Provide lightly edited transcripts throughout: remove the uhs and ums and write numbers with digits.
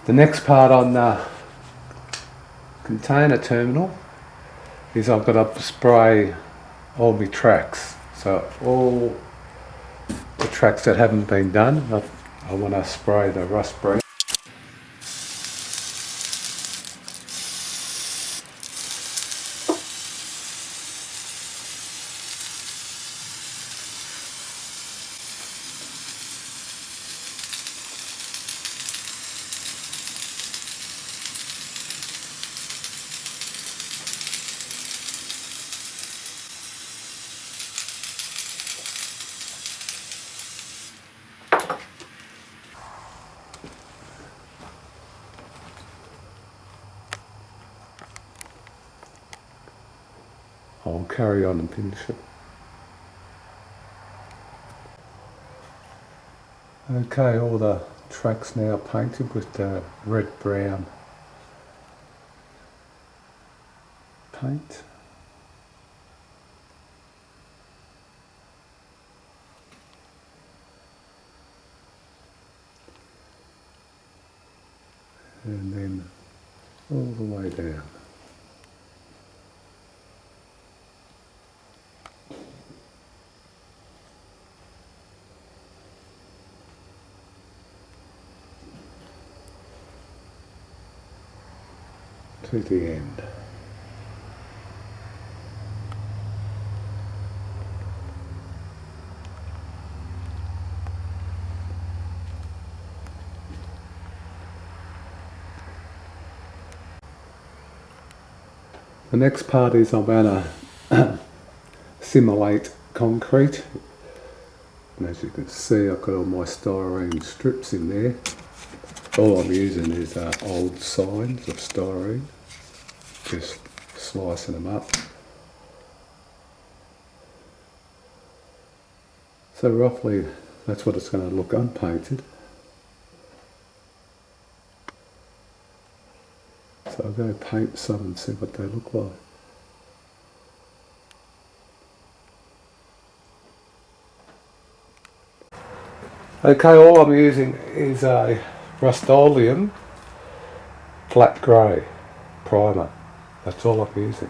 The next part on the container terminal is I've got to spray all my tracks. So all the tracks that haven't been done, I want to spray the rust brown. I'll carry on and finish it. Okay, all the tracks now painted with the red-brown paint. And then all the way down. To the end. The next part is I'm going to simulate concrete, and as you can see I've got all my styrene strips in there. All I'm using is old signs of styrene, just slicing them up. So roughly that's what it's going to look unpainted. So I'll go paint some and see what they look like. Okay, all I'm using is a Rust-Oleum flat grey primer. That's all I'm using.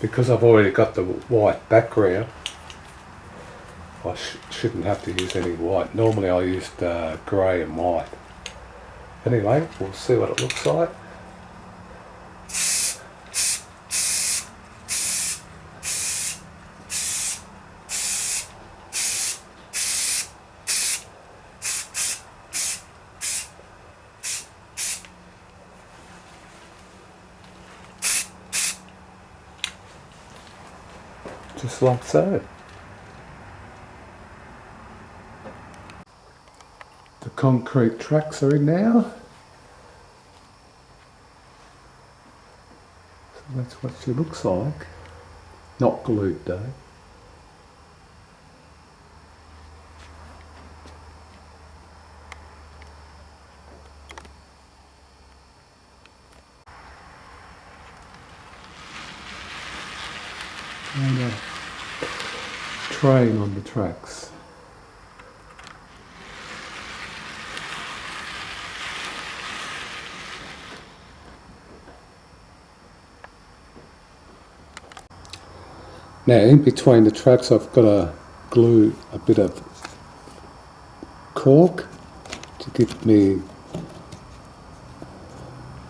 Because I've already got the white background, I shouldn't have to use any white. Normally I used grey and white. Anyway, we'll see what it looks like. Just like so. The concrete tracks are in now. So that's what she looks like. Not glued though. And a train on the tracks. Now in between the tracks I've got to glue a bit of cork to give me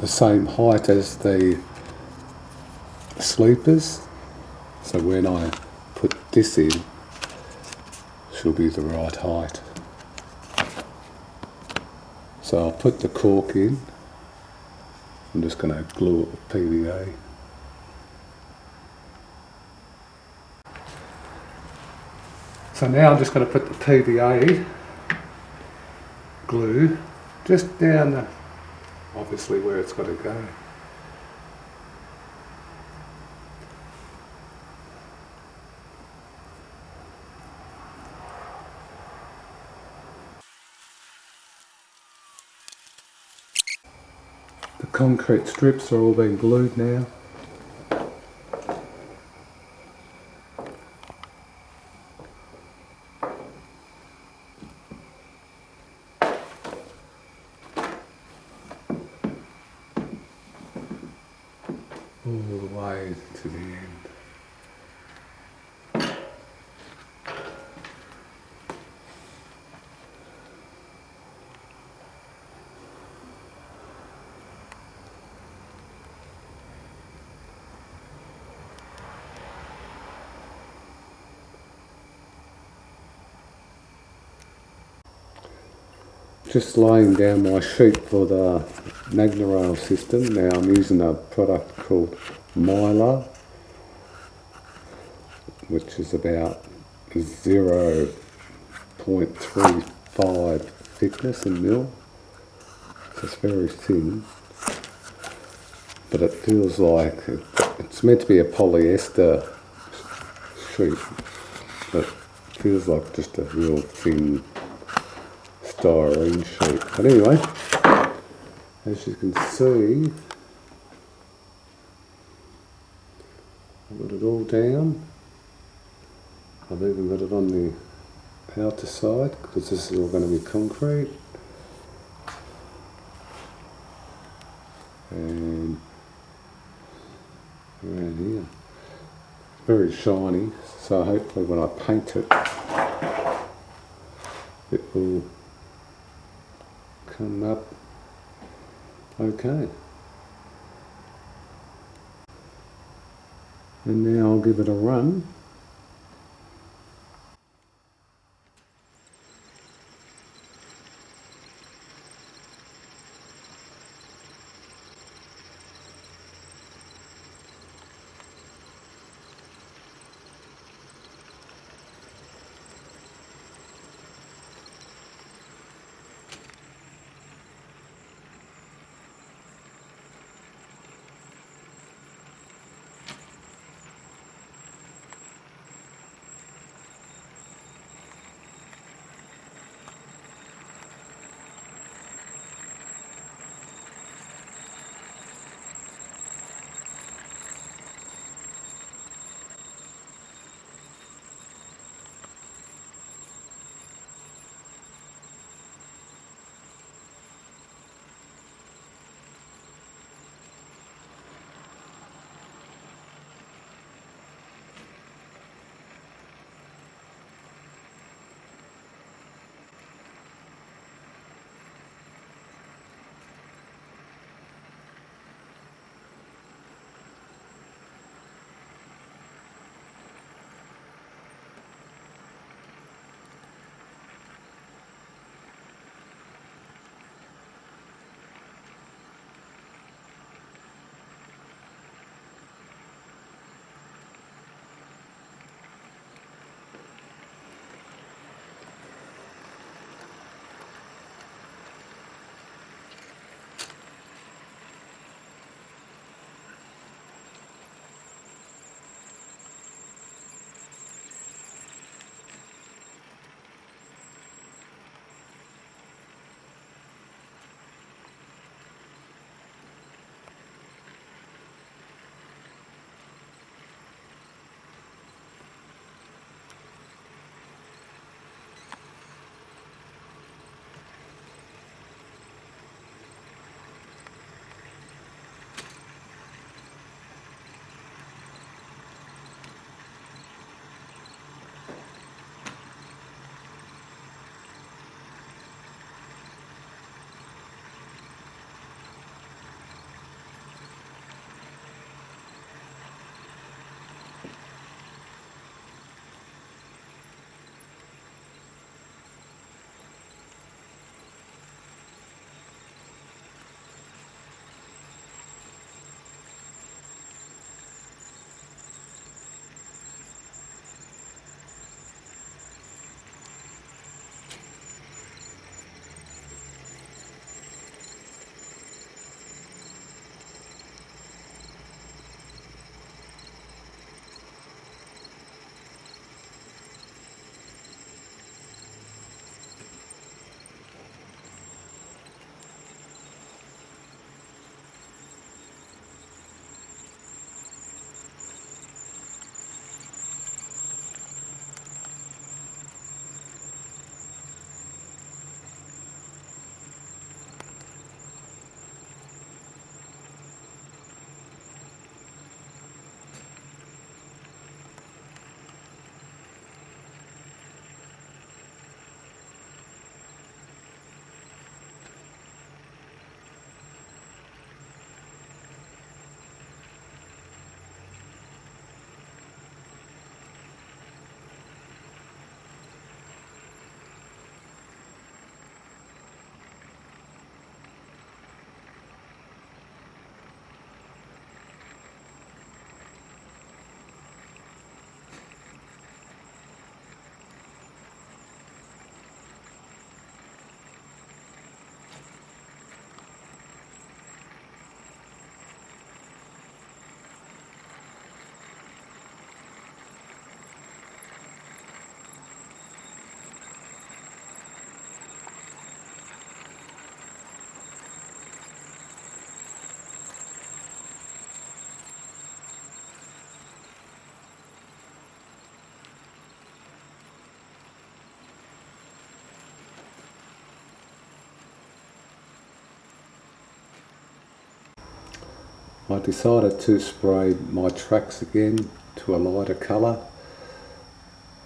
the same height as the sleepers. So when I put this in, she'll be the right height. So I'll put the cork in. I'm just going to glue it with PVA. So now I'm just going to put the PVA glue just down the, obviously where it's got to go. The concrete strips are all being glued now. all the way to the end. Just laying down my sheet for the Magnorail system. Now I'm using a product called Mylar, which is about 0.35 thickness in mil. So it's very thin, but it feels like it's meant to be a polyester sheet, but it feels like just a real thin styrene sheet. But anyway, as you can see, I've got it all down. I've even got it on the outer side because this is all going to be concrete. And around here, very shiny, so hopefully when I paint it, it will come up okay. And now I'll give it a run. I decided to spray my tracks again to a lighter colour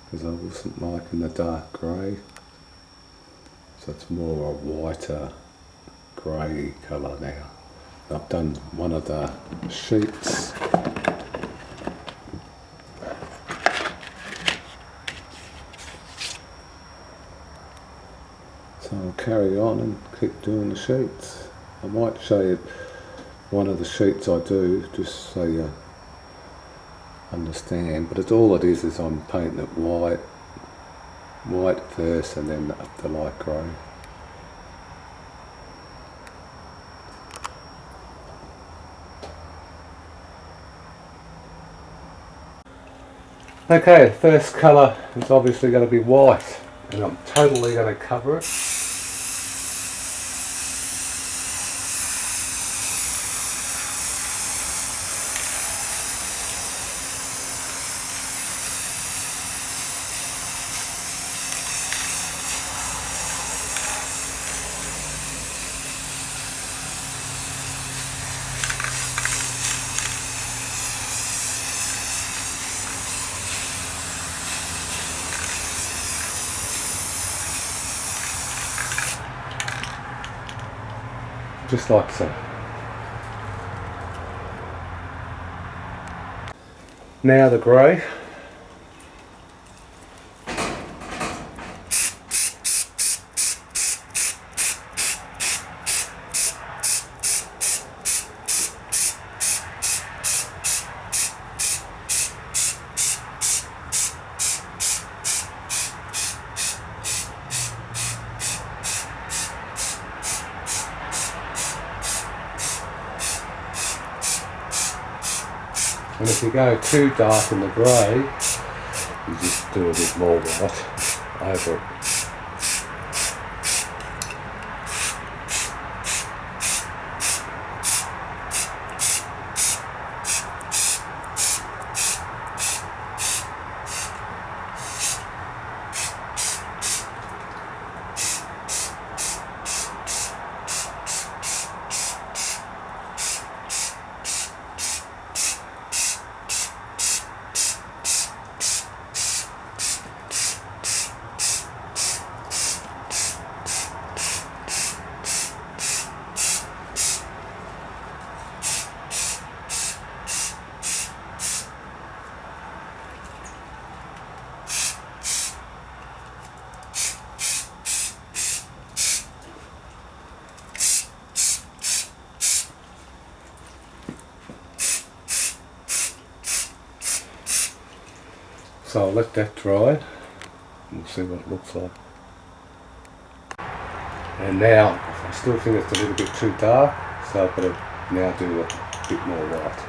because I wasn't liking the dark grey, so it's more a whiter grey colour now. I've done one of the sheets. So I'll carry on and keep doing the sheets. I might show you one of the sheets I do just so you understand, but all it is I'm painting it white first and then up the light grey. Okay, the first colour is obviously going to be white, and I'm totally going to cover it. Just like so. Now the grey. And if you go too dark in the grey, you just do a bit more white over it. So I'll let that dry. We'll see what it looks like. And now, I still think it's a little bit too dark, so I've got to now do a bit more white.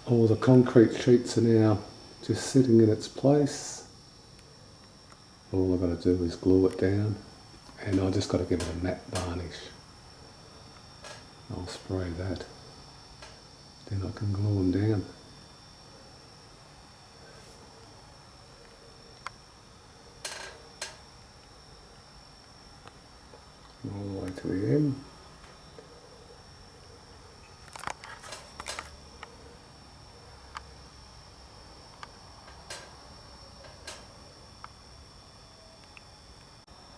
All the concrete sheets are now just sitting in its place. All I've got to do is glue it down, and I just got to give it a matte varnish. I'll spray that, then I can glue them down. All the way to the end.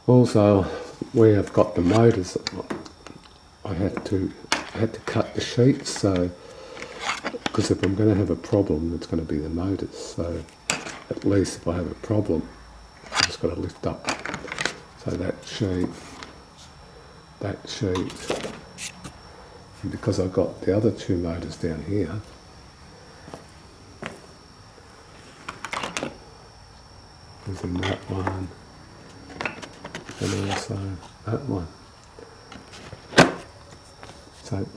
Also, where I've got the motors, I had to cut the sheets, so because if I'm going to have a problem, it's going to be the motors. So at least if I have a problem, I've just got to lift up. So that sheet, and because I've got the other two motors down here, So it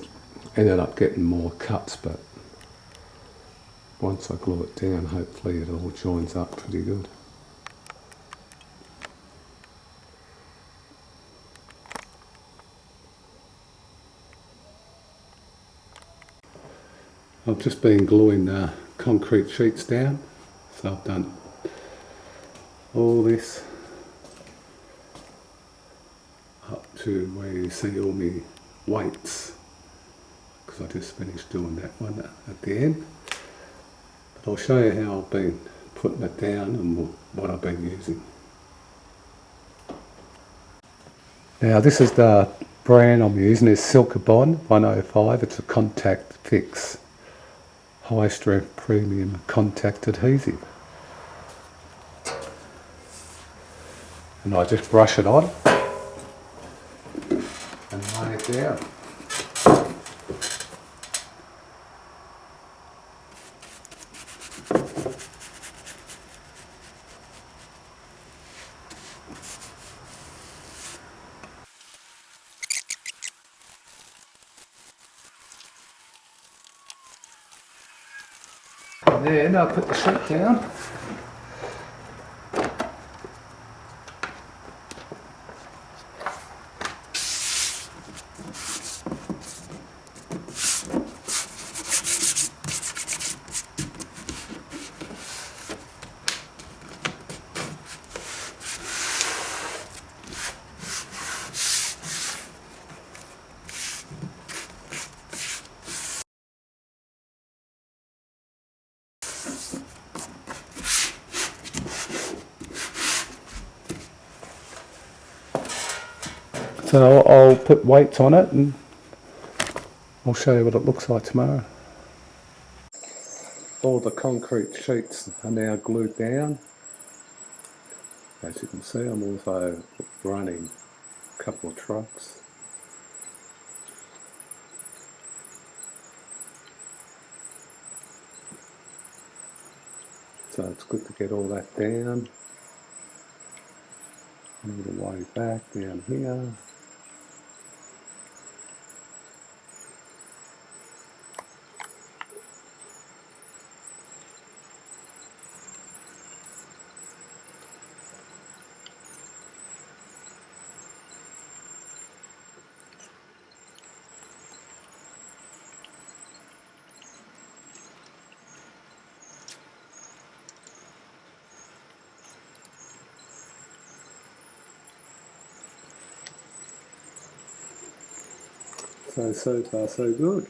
ended up getting more cuts, but once I glue it down, hopefully it all joins up pretty good. I've just been gluing concrete sheets down, so I've done all this up to where you see all my weights, because I just finished doing that one at the end. But I'll show you how I've been putting it down and what I've been using. Now this is the brand I'm using, is Silkabond 105. It's a contact fix, high strength premium contact adhesive. And I just brush it on and lay it down. And then I put the sheet down. So I'll put weights on it and I'll show you what it looks like tomorrow. All the concrete sheets are now glued down. As you can see, I'm also running a couple of trucks. So it's good to get all that down. All the way back down here. So far so good.